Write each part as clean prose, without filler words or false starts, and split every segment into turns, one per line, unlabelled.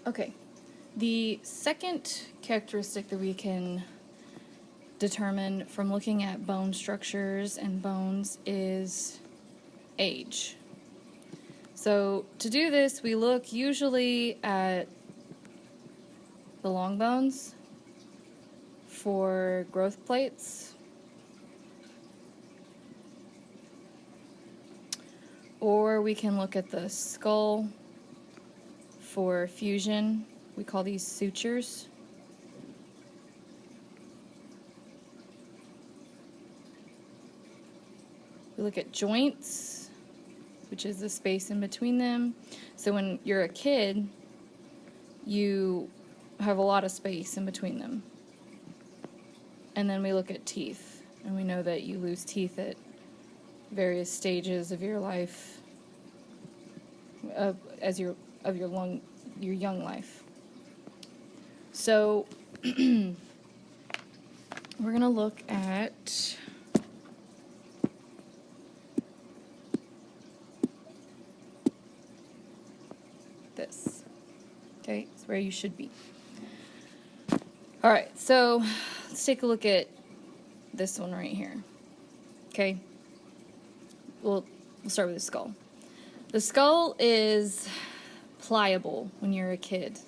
Okay, the second characteristic that we can determine from looking at bone structures and bones is age. So to do this, we look usually at the long bones for growth plates, or we can look at the skull for fusion. We call these sutures. We look at joints, which is the space in between them. So when you're a kid, you have a lot of space in between them. And then we look at teeth, and we know that you lose teeth at various stages of your life, of your young life. So we're gonna look at this. Okay, it's where you should be. All right, so let's take a look at this one right here. Okay, we'll start with the skull. The skull is pliable when you're a kid,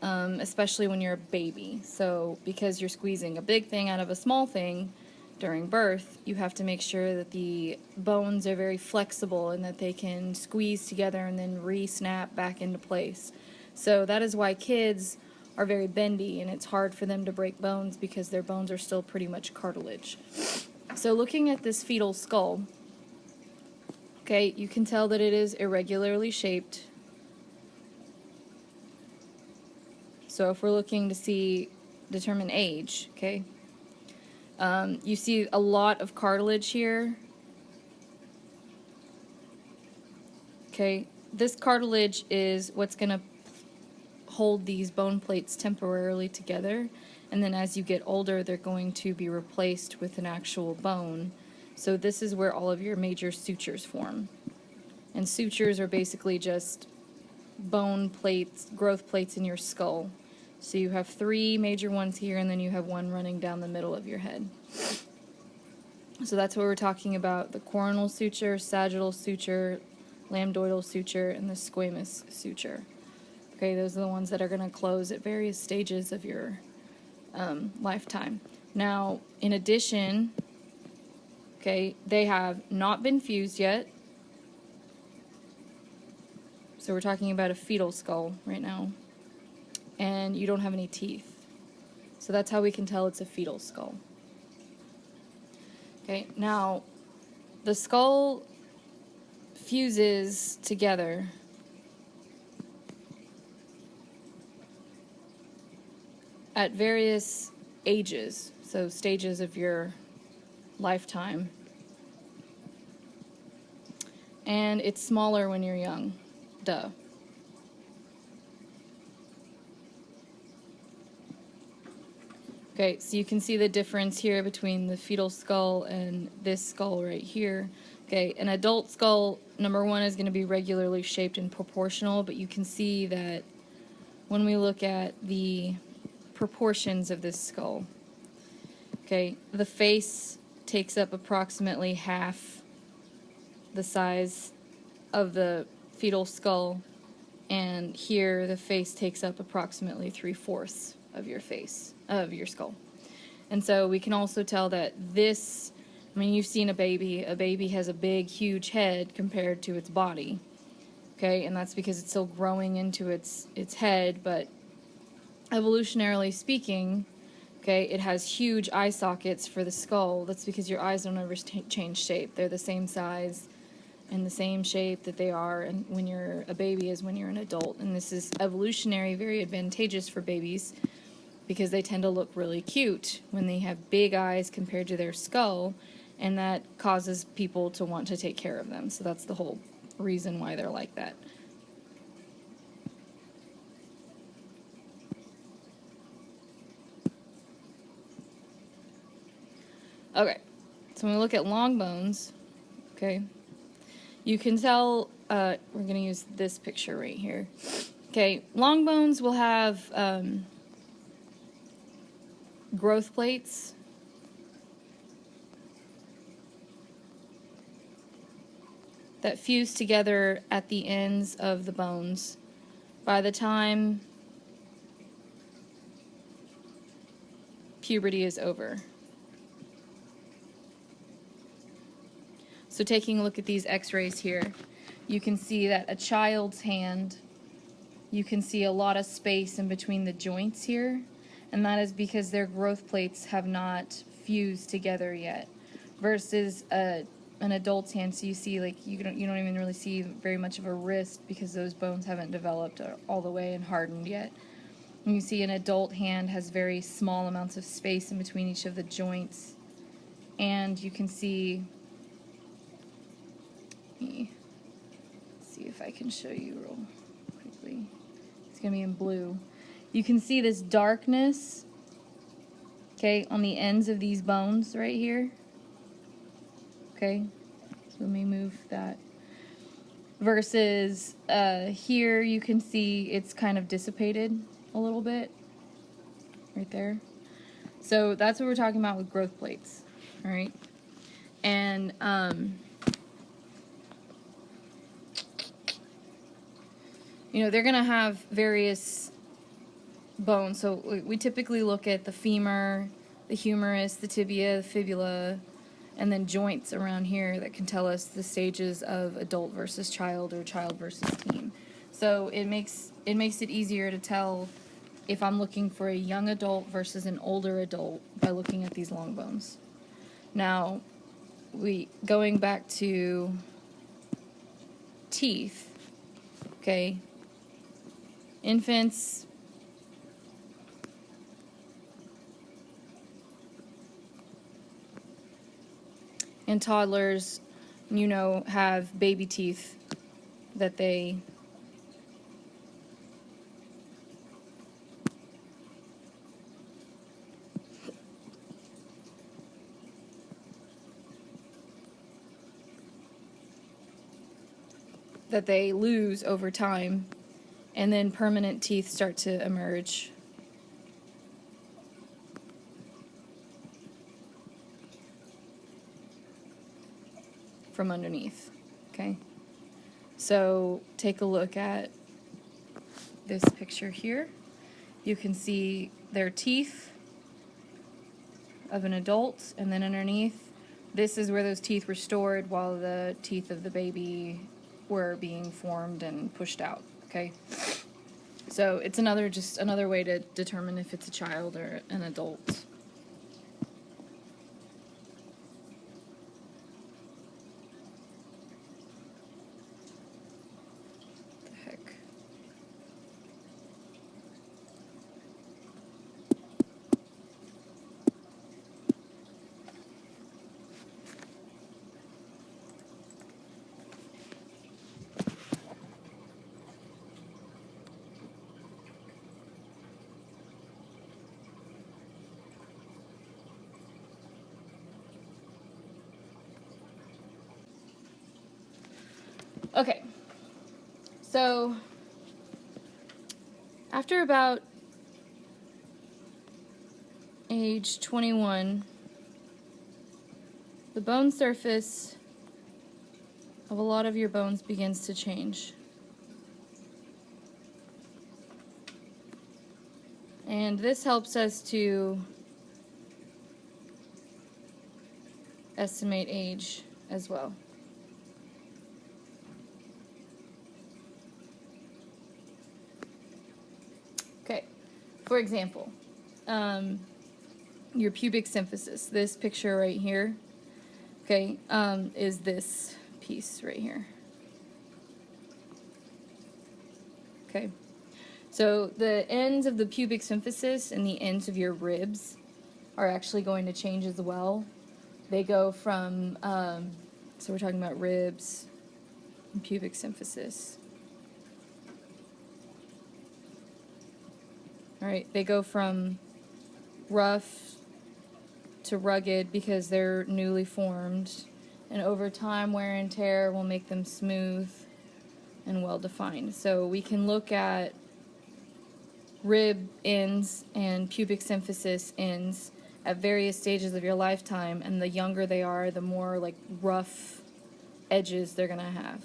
especially when you're a baby. So because you're squeezing a big thing out of a small thing during birth, you have to make sure that the bones are very flexible and that they can squeeze together and then re-snap back into place. So that is why kids are very bendy, and it's hard for them to break bones because their bones are still pretty much cartilage. So looking at this fetal skull, okay, you can tell that it is irregularly shaped. So if we're looking to determine age, okay, you see a lot of cartilage here. Okay, this cartilage is what's going to hold these bone plates temporarily together, and then as you get older, they're going to be replaced with an actual bone. So this is where all of your major sutures form. And sutures are basically just bone plates, growth plates in your skull. So you have 3 major ones here, and then you have one running down the middle of your head. So that's what we're talking about: the coronal suture, sagittal suture, lambdoidal suture, and the squamous suture. Okay, those are the ones that are going to close at various stages of your lifetime. Now, in addition, okay, they have not been fused yet. So we're talking about a fetal skull right now. And you don't have any teeth. So that's how we can tell it's a fetal skull. Okay, now the skull fuses together at various ages, so stages of your lifetime. And it's smaller when you're young. Duh. Okay, so you can see the difference here between the fetal skull and this skull right here. Okay, an adult skull, number one, is going to be regularly shaped and proportional, but you can see that when we look at the proportions of this skull, okay, the face takes up approximately half the size of the fetal skull, and here the face takes up approximately 3/4 of your face, of your skull. And so we can also tell that this, I mean, you've seen a baby has a big, huge head compared to its body, okay, and that's because it's still growing into its head, but evolutionarily speaking, okay, it has huge eye sockets for the skull. That's because your eyes don't ever change shape. They're the same size and the same shape that they are and when you're a baby as when you're an adult. And this is evolutionary, very advantageous for babies because they tend to look really cute when they have big eyes compared to their skull, and that causes people to want to take care of them. So that's the whole reason why they're like that. Okay, so when we look at long bones, okay, you can tell, we're going to use this picture right here. Okay, long bones will have growth plates. That fuse together at the ends of the bones. By the time puberty is over. So taking a look at these x-rays here, you can see that a child's hand, you can see a lot of space in between the joints here, and that is because their growth plates have not fused together yet, versus an adult's hand. So you see, like, you don't even really see very much of a wrist because those bones haven't developed all the way and hardened yet. And you see an adult hand has very small amounts of space in between each of the joints, and you can see, let me see if I can show you real quickly. It's going to be in blue. You can see this darkness, okay, on the ends of these bones right here. Okay, so let me move that. Versus here you can see it's kind of dissipated a little bit right there. So that's what we're talking about with growth plates, all right? And you know, they're going to have various bones. So we typically look at the femur, the humerus, the tibia, the fibula, and then joints around here that can tell us the stages of adult versus child or child versus teen. So it makes it easier to tell if I'm looking for a young adult versus an older adult by looking at these long bones. Now, going back to teeth, okay, infants, and toddlers, you know, have baby teeth that they lose over time, and then permanent teeth start to emerge. From underneath, okay? So take a look at this picture here. You can see their teeth of an adult, and then underneath, this is where those teeth were stored while the teeth of the baby were being formed and pushed out, okay? So it's just another way to determine if it's a child or an adult. Okay, so after about age 21, the bone surface of a lot of your bones begins to change. And this helps us to estimate age as well. Okay, for example, your pubic symphysis, this picture right here, okay, is this piece right here. Okay, so the ends of the pubic symphysis and the ends of your ribs are actually going to change as well. They go from, so we're talking about ribs and pubic symphysis. All right, they go from rough to rugged because they're newly formed, and over time wear and tear will make them smooth and well defined. So we can look at rib ends and pubic symphysis ends at various stages of your lifetime, and the younger they are, the more like rough edges they're gonna have.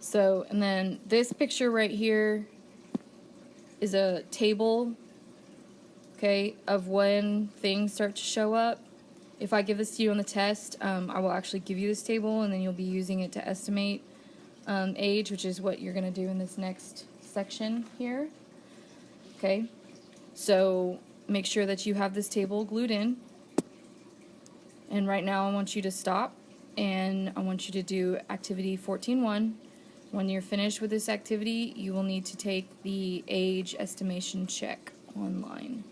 So, and then this picture right here is a table, okay, of when things start to show up. If I give this to you on the test, I will actually give you this table, and then you'll be using it to estimate age, which is what you're going to do in this next section here. Okay, so make sure that you have this table glued in. And right now I want you to stop, and I want you to do activity 14.1. When you're finished with this activity, you will need to take the age estimation check online.